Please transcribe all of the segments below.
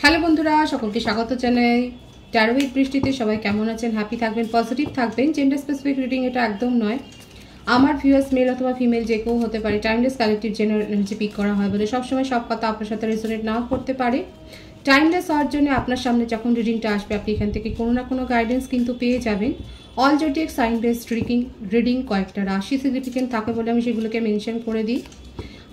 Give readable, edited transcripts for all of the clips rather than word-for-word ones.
Hello বন্ধুরা, সকলকে স্বাগত জানাই। ট্যারো উইথ বৃষ্টিতে সবাই কেমন আছেন? হ্যাপি থাকবেন, পজিটিভ থাকবেন। জেন্ডার স্পেসিফিক রিডিং এটা একদম নয়। আমার ভিউয়ার্স মেল অথবা ফিমেল যে কেউ হতে পারে। Timeless collective general energy peak করা হয় বলে সবসময় সব কথা আপনার সাথে রেজোনেট নাও করতে পারে। টাইমলেস হওয়ার জন্য আপনার সামনে যখন রিডিংটা আসবে আপনি এখান থেকে কোনো না কোনো গাইডেন্স কিন্তু পেয়ে যাবেন। All zodiac sign based reading কয়েকটা রাশি সিগনিফিকেন্ট থাকে বলে আমি সেগুলোকে মেনশন করে দিই।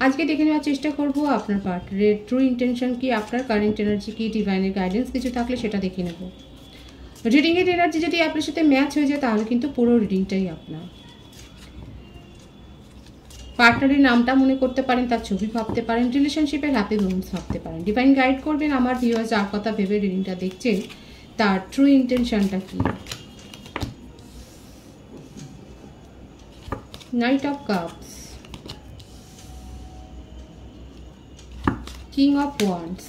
আজকে দেখে নেওয়ার চেষ্টা করব আপনার পার্টনারের ট্রু ইন্টেনশন কি, আপনার কারেন্ট এনার্জি কি, ডিভাইনের গাইডেন্স কিছু থাকলে সেটা দেখে নেব। রিডিংয়ের এনার্জি যদি আপনার সাথে ম্যাচ হয়ে যায় তাহলে কিন্তু পুরো রিডিংটাই আপনার। পার্টনারের নামটা মনে করতে পারেন, তার ছবি ভাবতে পারেন, রিলেশনশিপের হ্যাপি মোমেন্টস ভাবতে পারেন। ডিভাইন গাইড করবেন আমার ভিউয়ার্স যার কথা ভেবে রিডিংটা দেখছেন তার ট্রু ইন্টেনশনটা কি। Night of cups, King of Wands,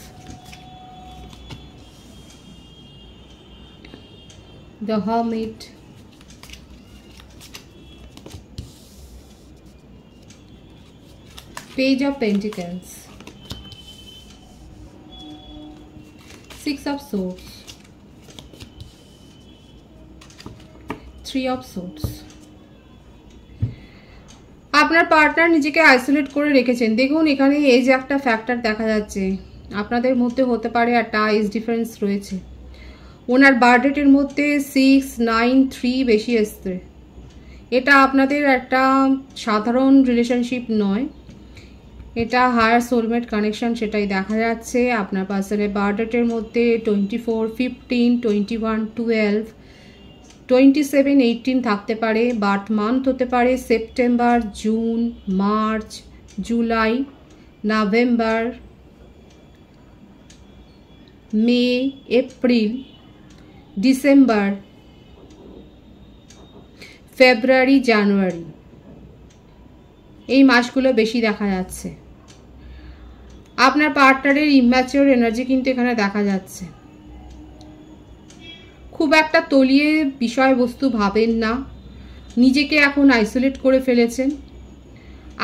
the Hermit, Page of Pentacles, Six of Swords, Three of Swords. আপনার পার্টনার নিজেকে আইসোলেট করে রেখেছেন। দেখুন এখানে এই যে একটা ফ্যাক্টর দেখা যাচ্ছে, আপনাদের মধ্যে হতে পারে একটা এজ ডিফারেন্স রয়েছে। ওনার বার্থডেটের মধ্যে 6, 9, 3 বেশি এসছে। এটা আপনাদের একটা সাধারণ রিলেশনশিপ নয়, এটা হায়ার সোলমেট কানেকশন, সেটাই দেখা যাচ্ছে। আপনার পার্সনের বার্থডেটের মধ্যে 24, 15, 21, 12, 27, 18 থাকতে পারে। বার্থ মান্থ হতে পারে September, June, March, July, November, May, April, December, February, January, এই মাসগুলো বেশি দেখা যাচ্ছে। আপনার পার্টনারের ইম্যাচিওর এনার্জি কিন্তু এখানে দেখা যাচ্ছে। খুব একটা তলিয়ে বিষয়বস্তু ভাবেন না, নিজেকে এখন আইসোলেট করে ফেলেছেন,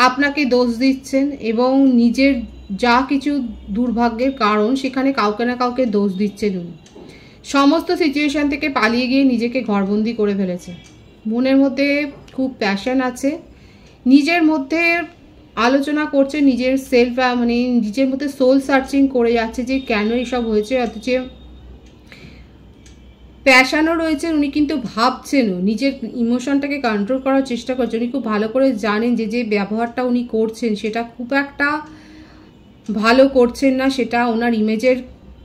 আপনাকে দোষ দিচ্ছেন এবং নিজের যা কিছু দুর্ভাগ্যের কারণ সেখানে কাউকে না কাউকে দোষ দিচ্ছেন। উনি সমস্ত সিচুয়েশন থেকে পালিয়ে গিয়ে নিজেকে ঘরবন্দি করে ফেলেছে। মনের মধ্যে খুব প্যাশন আছে, নিজের মধ্যে আলোচনা করছে, নিজের সেলফ মানে নিজের মধ্যে সোল সার্চিং করে যাচ্ছে যে কেন এইসব হয়েছে। অথচ প্যাশনও রয়েছে, উনি কিন্তু ভাবছেনও, নিজের ইমোশনটাকে কন্ট্রোল করার চেষ্টা করছেন। উনি খুব ভালো করে জানেন যে যে ব্যবহারটা উনি করছেন সেটা খুব একটা ভালো করছেন না, সেটা ওনার ইমেজের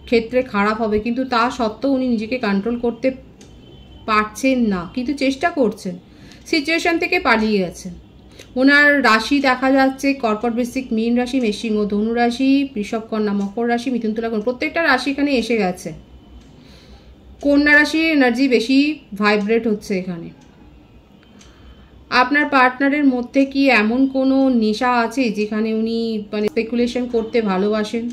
ক্ষেত্রে খারাপ হবে, কিন্তু তা সত্ত্বেও উনি নিজেকে কন্ট্রোল করতে পারছেন না, কিন্তু চেষ্টা করছেন। সিচুয়েশন থেকে পালিয়ে গেছেন। ওনার রাশি দেখা যাচ্ছে কর্কট, বৃশ্চিক, মীন রাশি, মেষসিংহ, ধনু রাশি, বৃষভ, কন্যা, মকর রাশি, মিথুন, তুলা, প্রত্যেকটা রাশি এখানে এসে গেছে। কন্যা রাশির এনার্জি বেশি ভাইব্রেট হচ্ছে এখানে। আপনার পার্টনারের মধ্যে কি এমন কোনো নেশা আছে যেখানে উনি মানে স্পেকুলেশন করতে ভালোবাসেন,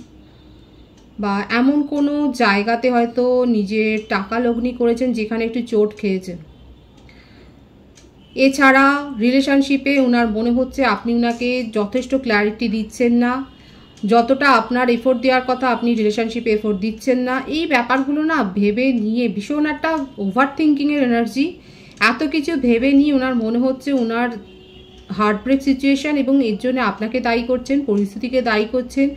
বা এমন কোনো জায়গাতে হয়তো নিজের টাকা লগ্নি করেছেন যেখানে একটু চোট খেয়েছেন। এছাড়া রিলেশনশিপে ওনার মনে হচ্ছে আপনি ওনাকে যথেষ্ট ক্ল্যারিটি দিচ্ছেন না, যতটা আপনার এফোর্ট দেওয়ার কথা আপনি রিলেশনশিপে এফোর্ট দিচ্ছেন না। এই ব্যাপারগুলো না ভেবে নিয়ে ভীষণ একটা ওভার থিঙ্কিংয়ের এনার্জি, এত কিছু ভেবে নিয়ে ওনার মনে হচ্ছে ওনার হার্টব্রেক সিচুয়েশন, এবং এর জন্য আপনাকে দায়ী করছেন, পরিস্থিতিকে দায়ী করছেন,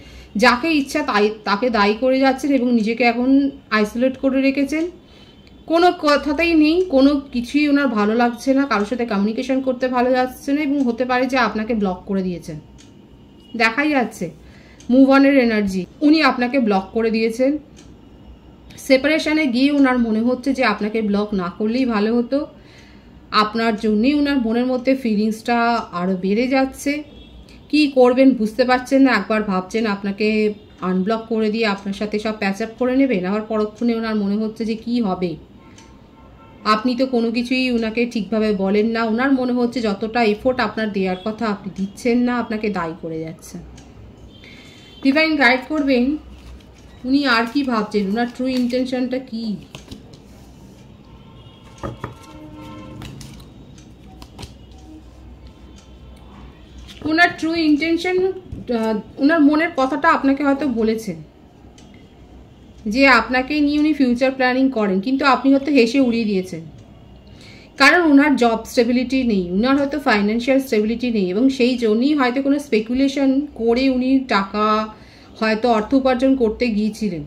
যাকে ইচ্ছা তাকে দায়ী করে যাচ্ছেন এবং নিজেকে এখন আইসোলেট করে রেখেছেন। কোনো কথাতেই নেই, কোনো কিছুই ওনার ভালো লাগছে না, কারোর সাথে কমিউনিকেশন করতে ভালো যাচ্ছে না, এবং হতে পারে যে আপনাকে ব্লক করে দিয়েছেন। দেখাই যাচ্ছে মুভ অনের এনার্জি, উনি আপনাকে ব্লক করে দিয়েছেন। সেপারেশনে গিয়ে ওনার মনে হচ্ছে যে আপনাকে ব্লক না করলেই ভালো হতো। আপনার জন্যই ওনার মনের মধ্যে ফিলিংসটা আরও বেড়ে যাচ্ছে। কি করবেন বুঝতে পারছেন না, একবার ভাবছেন আপনাকে আনব্লক করে দিয়ে আপনার সাথে সব প্যাচ আপ করে নেবেন, আবার পরক্ষণে ওনার মনে হচ্ছে যে কি হবে, আপনি তো কোনো কিছুই ওনাকে ঠিকভাবে বলেন না। ওনার মনে হচ্ছে যতটা এফোর্ট আপনার দেওয়ার কথা আপনি দিচ্ছেন না, আপনাকে দায়ী করে যাচ্ছেন। ডিভাইন গাইড করবেন উনি আর কি ভাবছেন, ওনার ট্রু ইন্টেনশনটা কি। ওনার ট্রু ইন্টেনশন, ওনার মনের কথাটা আপনাকে হয়তো বলেছেন, যে আপনাকে নিয়ে উনি ফিউচার প্ল্যানিং করেন, কিন্তু আপনি হয়তো হেসে উড়িয়ে দিয়েছেন, কারণ ওনার জব স্টেবিলিটি নেই, ওনার হয়তো ফাইন্যান্সিয়াল স্টেবিলিটি নেই, এবং সেই জন্যই হয়তো কোনো স্পেকুলেশন করে উনি টাকা হয়তো অর্থ উপার্জন করতে গিয়েছিলেন,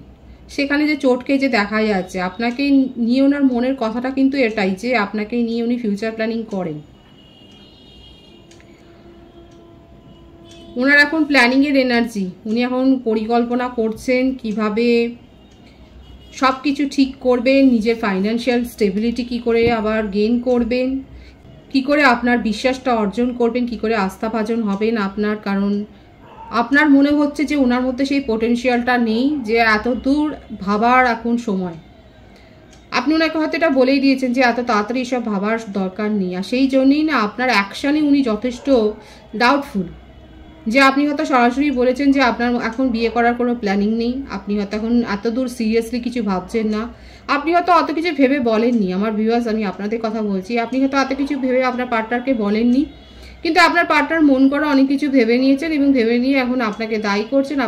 সেখানে যে চটকে যে দেখা যাচ্ছে। আপনাকে নিয়ে ওনার মনের কথাটা কিন্তু এটাই যে আপনাকে নিয়ে উনি ফিউচার প্ল্যানিং করেন। ওনার এখন প্ল্যানিংয়ের এনার্জি, উনি এখন পরিকল্পনা করছেন কিভাবে সব কিছু ঠিক করবেন, নিজের ফাইন্যান্সিয়াল স্টেবিলিটি কি করে আবার গেইন করবেন, কি করে আপনার বিশ্বাসটা অর্জন করবেন, কি করে আস্থাভাজন হবেন আপনার। কারণ আপনার মনে হচ্ছে যে ওনার মধ্যে সেই পোটেনশিয়ালটা নেই যে এত দূর ভাবার এখন সময়। আপনি ওনাকে হয়তো এটা বলেই দিয়েছেন যে এত তাড়াতাড়ি এসব ভাবার দরকার নেই, আর সেই জন্যই না আপনার অ্যাকশানে উনি যথেষ্ট ডাউটফুল। যে আপনি হয়তো সরাসরি বলেছেন যে আপনার এখন বিয়ে করার কোনো প্ল্যানিং নেই, আপনি হয়তো এখন এত দূর সিরিয়াসলি কিছু ভাবছেন না, আপনি হয়তো অত কিছু ভেবে বলেননি। আমার ভিউয়ার্স, আমি আপনাদের কথা বলছি, আপনি হয়তো এত কিছু ভেবে আপনার পার্টনারকে বলেননি, কিন্তু আপনার পার্টনার মন করা অনেক কিছু ভেবে নিয়েছেন, এবং ভেবে নিয়ে এখন আপনাকে দায়ী করছেন।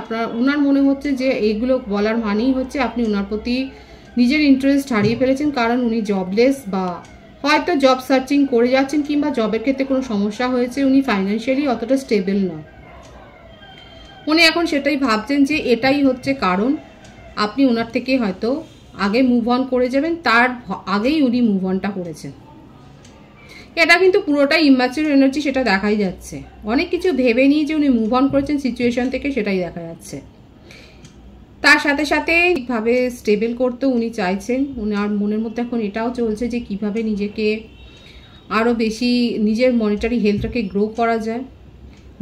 ওনার মনে হচ্ছে যে এইগুলো বলার মানেই হচ্ছে আপনি ওনার প্রতি নিজের ইন্টারেস্ট হারিয়ে ফেলেছেন, কারণ উনি জবলেস বা হয়তো জব সার্চিং করে যাচ্ছেন, কিংবা জবের ক্ষেত্রে কোনো সমস্যা হয়েছে, উনি ফাইন্যান্সিয়ালি অতটা স্টেবল নয়। উনি এখন সেটাই ভাবছেন যে এটাই হচ্ছে কারণ আপনি ওনার থেকে হয়তো আগে মুভ অন করে যাবেন, তার আগেই উনি মুভ অনটা করেছেন। এটা কিন্তু পুরোটাই ইম্যাচিউর এনার্জি, সেটা দেখাই যাচ্ছে। অনেক কিছু ভেবে নিয়ে যে উনি মুভ অন করেছেন সিচুয়েশন থেকে, সেটাই দেখা যাচ্ছে। তার সাথে সাথে ঠিকভাবে স্টেবল করতে উনি চাইছেন। উনার মনের মধ্যে এখন এটাও চলছে যে কিভাবে নিজেকে আরও বেশি নিজের মনিটারি হেলথটাকে গ্রো করা যায়।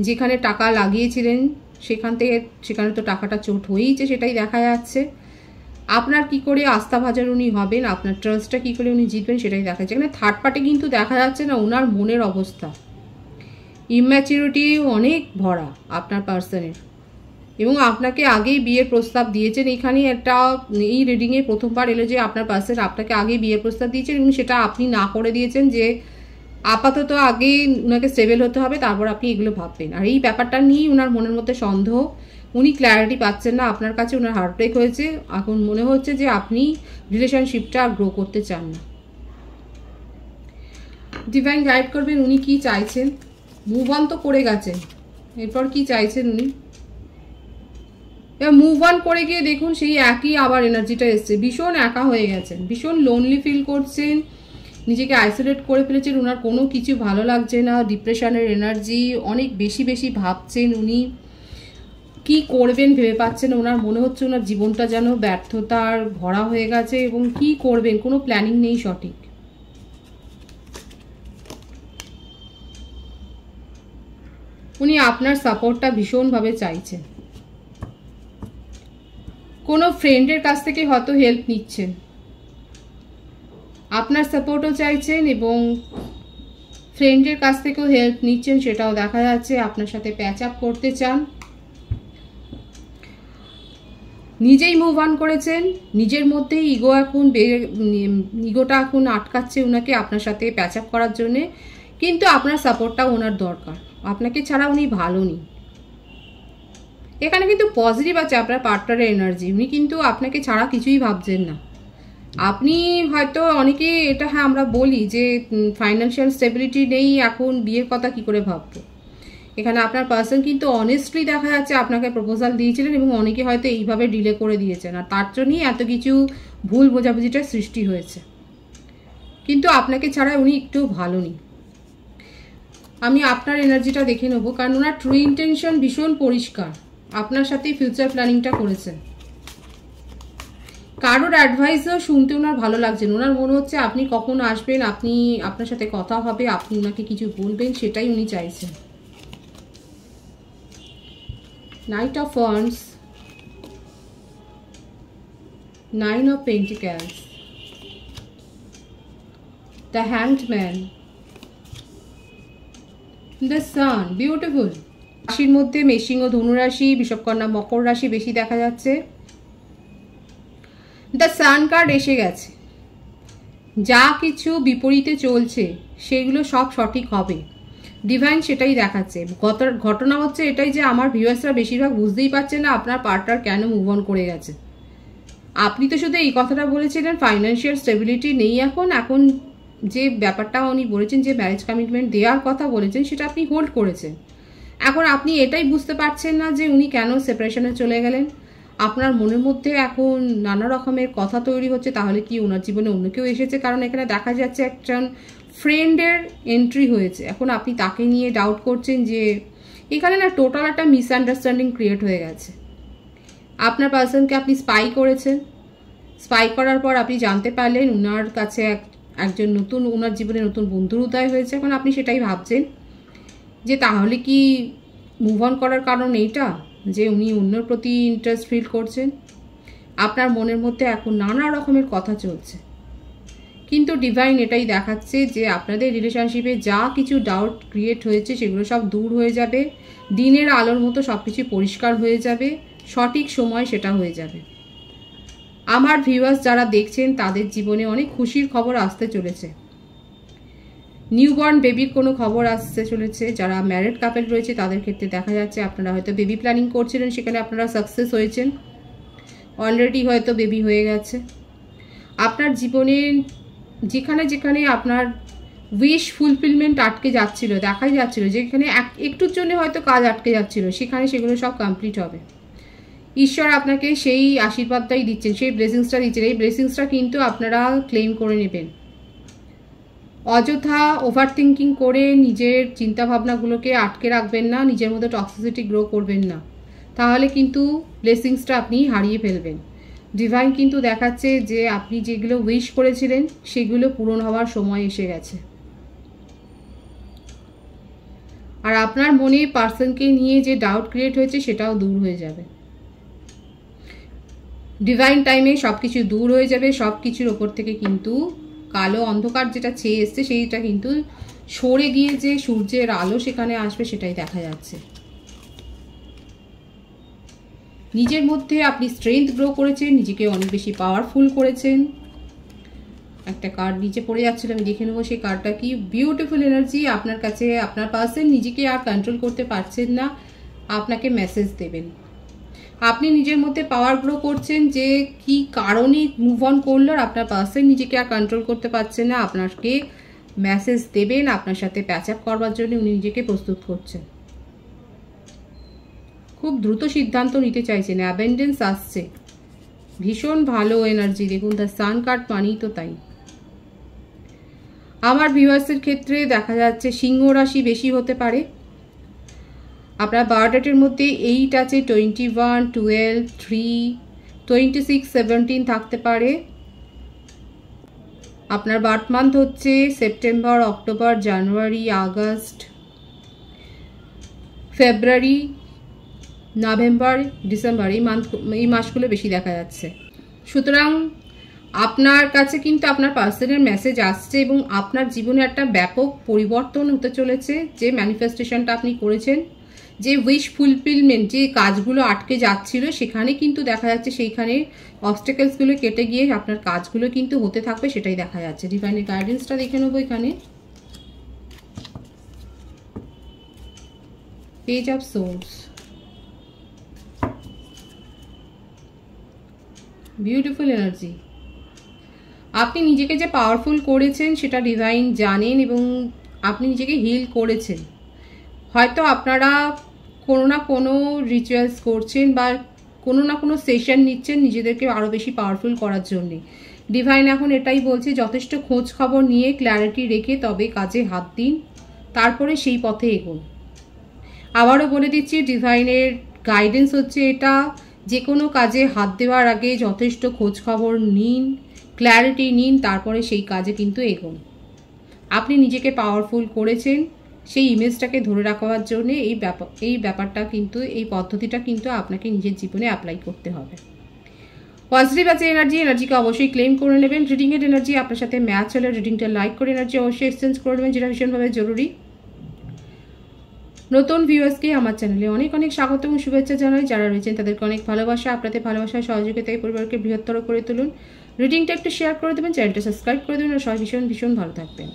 যেখানে টাকা লাগিয়েছিলেন সেখানে তো টাকাটা চোট হয়েইছে, সেটাই দেখা যাচ্ছে। আপনার কি করে আস্থাভাজন উনি হবেন, আপনার ট্রাস্টটা কি করে উনি জিতবেন, সেটাই দেখা যাচ্ছে। এখানে থার্ড পার্টি কিন্তু দেখা যাচ্ছে না। ওনার মনের অবস্থা ইম্যাচিউরিটি অনেক ভরা আপনার পার্সনের, এবং আপনাকে আগেই বিয়ের প্রস্তাব দিয়েছেন। এখানে এই রিডিংয়ে প্রথমবার এলো যে আপনার পার্সন আপনাকে আগেই বিয়ের প্রস্তাব দিয়েছেন, এবং সেটা আপনি না করে দিয়েছেন যে আপাতত আগে ওনাকে স্টেবল হতে হবে, তারপর আপনি এগুলো ভাববেন। আর এই ব্যাপারটা নিয়েই ওনার মনের মধ্যে সন্দেহ, উনি ক্ল্যারিটি পাচ্ছেন না আপনার কাছে। ওনার হার্টব্রেক হয়েছে, এখন মনে হচ্ছে যে আপনি রিলেশনশিপটা গ্রো করতে চান না। ডিভাইন গাইড করবেন উনি কি চাইছেন। মুভ অন তো করে গেছেন, এরপর কি চাইছেন উনি। মুভ অন করে গিয়ে দেখুন সেই একই আবার এনার্জিটা এসছে। ভীষণ একা হয়ে গেছেন, ভীষণ লোনলি ফিল করছেন, নিজেকে আইসোলেট করে ফেলেছেন। ওনার কোনো কিছু ভালো লাগছে না, ডিপ্রেশনের এনার্জি, অনেক বেশি বেশি ভাবছেন উনি, কি করবেন ভেবে পাচ্ছেন। ওনার মনে হচ্ছে ওনার জীবনটা যেন ব্যর্থতার ভরা হয়ে গেছে, এবং কি করবেন কোনো প্ল্যানিং নেই সঠিক। উনি আপনার সাপোর্টটা ভীষণভাবে চাইছেন, কোনো ফ্রেন্ডের কাছ থেকে হয়তো হেল্প নিচ্ছেন, আপনার সাপোর্টও চাইছেন এবং ফ্রেন্ডের কাছ থেকেও হেল্প নিচ্ছেন, সেটাও দেখা যাচ্ছে। আপনার সাথে প্যাচ আপ করতে চান, নিজেই মুভ অন করেছেন, নিজের মধ্যেই ইগোটা এখন আটকাচ্ছে ওনাকে আপনার সাথে প্যাচ আপ করার জন্যে, কিন্তু আপনার সাপোর্টটাও ওনার দরকার। আপনাকে ছাড়া উনি ভালো নেই। এখানে কিন্তু পজিটিভ আছে আপনার পার্টনারের এনার্জি, উনি কিন্তু আপনাকে ছাড়া কিছুই ভাবছেন না। আপনি হয়তো অনেকে এটা হ্যাঁ আমরা বলি যে ফাইন্যান্সিয়াল স্টেবিলিটি নেই, এখন বিয়ের কথা কি করে ভাববো। এখানে আপনার পার্সন কিন্তু অনেস্টলি দেখা যাচ্ছে আপনাকে প্রপোজাল দিয়েছিলেন, এবং অনেকে হয়তো এইভাবে ডিলে করে দিয়েছেন, আর তার জন্যই এত কিছু ভুল বোঝাবুঝিটার সৃষ্টি হয়েছে। কিন্তু আপনাকে ছাড়া উনি একটু ভালো নেই। আমি আপনার এনার্জিটা দেখে নেবো, কারণ ওনার ট্রু ইন্টেনশন ভীষণ পরিষ্কার, আপনার সাথেই ফিউচার প্ল্যানিংটা করেছেন। কারোর অ্যাডভাইসও শুনতে ওনার ভালো লাগছে, ওনার মনে হচ্ছে আপনি কখন আসবেন, আপনার সাথে কথা হবে, আপনি ওনাকে কিছু বলবেন, সেটাই উনি চাইছেন। Night of wands, 9 of Pentacles, the Hanged Man, the Sun, beautiful. রাশির মধ্যে মেষিং ও ধনুরাশি, বিষবকন্যা মকর রাশি বেশি দেখা যাচ্ছে। দ্য সান কার্ড এসে গেছে। যা কিছু বিপরীতে চলছে সেগুলো সব সঠিক হবে, ডিভাইন সেটাই দেখাচ্ছে। ঘটনা হচ্ছে এটাই যে আমার ভিউয়ার্সরা বেশিরভাগ বুঝতেই পারছে না আপনার পার্টনার কেন মুভ অন করে গেছে। আপনি তো শুধু এই কথাটা বলেছিলেন ফাইন্যান্সিয়াল স্টেবিলিটি নেই এখন যে ব্যাপারটা উনি বলেছেন যে ম্যারেজ কমিটমেন্ট দেওয়ার কথা বলেছেন সেটা আপনি হোল্ড করেছেন। এখন আপনি এটাই বুঝতে পারছেন না যে উনি কেন সেপারেশনে চলে গেলেন। আপনার মনের মধ্যে এখন নানা রকমের কথা তৈরি হচ্ছে, তাহলে কি ওনার জীবনে অন্য কেউ এসেছে? কারণ এখানে দেখা যাচ্ছে একজন ফ্রেন্ডের এন্ট্রি হয়েছে। এখন আপনি তাকে নিয়ে ডাউট করছেন যে এখানে না টোটাল একটা মিসআন্ডারস্ট্যান্ডিং ক্রিয়েট হয়ে গেছে। আপনার পার্সনকে আপনি স্পাই করেছেন, স্পাই করার পর আপনি জানতে পারলেন ওনার কাছে একজন নতুন, ওনার জীবনে নতুন বন্ধুর উদয় হয়েছে। এখন আপনি সেটাই ভাবছেন যে তাহলে কি মুভ অন করার কারণ এইটা যে উনি অন্যর প্রতি ইন্টারেস্ট ফিল করছেন। আপনার মনের মধ্যে এখন নানা রকমের কথা চলছে, কিন্তু ডিভাইন এটাই দেখাচ্ছে যে আপনাদের রিলেশনশিপে যা কিছু ডাউট ক্রিয়েট হয়েছে সেগুলো সব দূর হয়ে যাবে। দিনের আলোর মতো সব কিছু পরিষ্কার হয়ে যাবে, সঠিক সময় সেটা হয়ে যাবে। আমার ভিউয়ার্স যারা দেখছেন তাদের জীবনে অনেক খুশির খবর আসতে চলেছে। নিউবর্ন বেবির কোনো খবর আসতে চলেছে। যারা ম্যারিড কাপল রয়েছে তাদের ক্ষেত্রে দেখা যাচ্ছে আপনারা হয়তো বেবি প্ল্যানিং করছিলেন, সেখানে আপনারা সাকসেস হয়েছেন, অলরেডি হয়তো বেবি হয়ে গেছে। আপনার জীবনে যেখানে যেখানে আপনার উইশ ফুলফিলমেন্ট আটকে যাচ্ছিল, দেখাই যাচ্ছিল যেখানে একটুর জন্য হয়তো কাজ আটকে যাচ্ছিল, সেখানে সেগুলো সব কমপ্লিট হবে। ঈশ্বর আপনাকে সেই আশীর্বাদটাই দিচ্ছেন, সেই ব্লেসিংসটা দিচ্ছেন। এই ব্লেসিংসটা কিন্তু আপনারা ক্লেম করে নেবেন। অযথা ওভার থিঙ্কিং করে নিজের চিন্তাভাবনাগুলোকে আটকে রাখবেন না, নিজের মধ্যে টক্সিসিটি গ্রো করবেন না, তাহলে কিন্তু ব্লেসিংসটা আপনি হারিয়ে ফেলবেন। ডিভাইন কিন্তু দেখাচ্ছে যে আপনি যেগুলো উইশ করেছিলেন সেগুলো পূরণ হওয়ার সময় এসে গেছে। আর আপনার মনে পার্সনকে নিয়ে যে ডাউট ক্রিয়েট হয়েছে সেটাও দূর হয়ে যাবে। ডিভাইন টাইমে সব কিছু দূর হয়ে যাবে। সব কিছুর ওপর থেকে কিন্তু কালো অন্ধকার যেটা ছেয়ে এসছে সেইটা কিন্তু সরে গিয়ে যে সূর্যের আলো সেখানে আসবে সেটাই দেখা যাচ্ছে। নিজের মধ্যে আপনি স্ট্রেংথ গ্রো করেছেন, নিজেকে অনেক বেশি পাওয়ারফুল করেছেন। একটা কার্ড নিচে পড়ে যাচ্ছিল, আমি দেখে নেবো সেই কার্ডটা কি। বিউটিফুল এনার্জি আপনার কাছে। আপনার পার্সন নিজেকে আর কন্ট্রোল করতে পারছেন না, আপনাকে মেসেজ দেবেন। আপনি নিজের মধ্যে পাওয়ার গ্রো করছেন যে কি কারণে মুভ অন করলো, আর আপনার পার্সন নিজেকে আর কন্ট্রোল করতে পারছেন না, আপনাকে মেসেজ দেবেন। আপনার সাথে প্যাচ আপ করবার জন্য উনি নিজেকে প্রস্তুত করছেন। খুব দ্রুত সিদ্ধান্ত নিতে চাইছেন, অ্যাবেন্ডেন্স আসছে, ভীষণ ভালো এনার্জি। দেখুন দ্য সান কার্ড মানেই তো তাই। আমার ভিউয়ার্সের ক্ষেত্রে দেখা যাচ্ছে সিংহ রাশি বেশি হতে পারে। আপনার বায়োডেটের মধ্যে 8 আছে, 21, 12, 3, 26, 17 থাকতে পারে। আপনার বার্থ মান্থ হচ্ছে সেপ্টেম্বর, অক্টোবর, জানুয়ারি, আগস্ট, ফেব্রুয়ারি, নভেম্বর, ডিসেম্বর, এই মাসগুলো বেশি দেখা যাচ্ছে। সুতরাং আপনার কাছে কিন্তু আপনার পার্সনের মেসেজ আসছে এবং আপনার জীবনে একটা ব্যাপক পরিবর্তন হতে চলেছে। যে ম্যানিফেস্টেশনটা আপনি করেছেন, যে উইশ ফুলফিলমেন্ট, যে কাজগুলো আটকে যাচ্ছিল সেখানে কিন্তু দেখা যাচ্ছে সেইখানে অবস্টেকলসগুলো কেটে গিয়ে আপনার কাজগুলো কিন্তু হতে থাকবে, সেটাই দেখা যাচ্ছে। ডিভাইনের গাইডেন্সটা দেখে নেবো এখানে। Page of swords, beautiful energy. আপনি নিজেকে যে পাওয়ারফুল করেছেন সেটা ডিভাইন জানেন এবং আপনি নিজেকে হিল করেছেন। হয়তো আপনারা কোনো না কোনো রিচুয়ালস করছেন বা কোনো না কোনো সেশন নিচ্ছেন নিজেদেরকে আরও বেশি পাওয়ারফুল করার জন্যে। ডিভাইন এখন এটাই বলছে, যথেষ্ট খোঁজ খবর নিয়ে ক্ল্যারিটি রেখে তবে কাজে হাত দিন, তারপরে সেই পথে এগোন। আবারও বলে দিচ্ছি, ডিভাইনের গাইডেন্স হচ্ছে এটা, যে কোনো কাজে হাত দেওয়ার আগে যথেষ্ট খোঁজ খবর নিন, ক্ল্যারিটি নিন, তারপরে সেই কাজে কিন্তু এগোন। আপনি নিজেকে পাওয়ারফুল করেছেন, সেই ইমেজটাকে ধরে রাখার জন্য এই ব্যাপারটা কিন্তু, এই পদ্ধতিটা কিন্তু আপনাকে নিজের জীবনে অ্যাপ্লাই করতে হবে। পজিটিভ আছে এনার্জিকে অবশ্যই ক্লেম করে নেবেন। রিডিংয়ের এনার্জি আপনার সাথে ম্যাচ হলে রিডিংটা লাইক করে এনার্জি অবশ্যই এক্সচেঞ্জ করে নেবেন, যেটা ভীষণভাবে জরুরি। নতুন ভিউয়ার্সকে আমার চ্যানেলে অনেক অনেক স্বাগত এবং শুভেচ্ছা জানাই। যারা রয়েছেন তাদেরকে অনেক ভালোবাসা। আপনাদের ভালোবাসার সহযোগিতায় পরিবারকে বৃহত্তর করে তুলুন। রিডিংটা একটু শেয়ার করে দেবেন, চ্যানেলটা সাবস্ক্রাইব করে দেবেন, আর সবাই ভীষণ ভীষণ ভালো থাকবেন।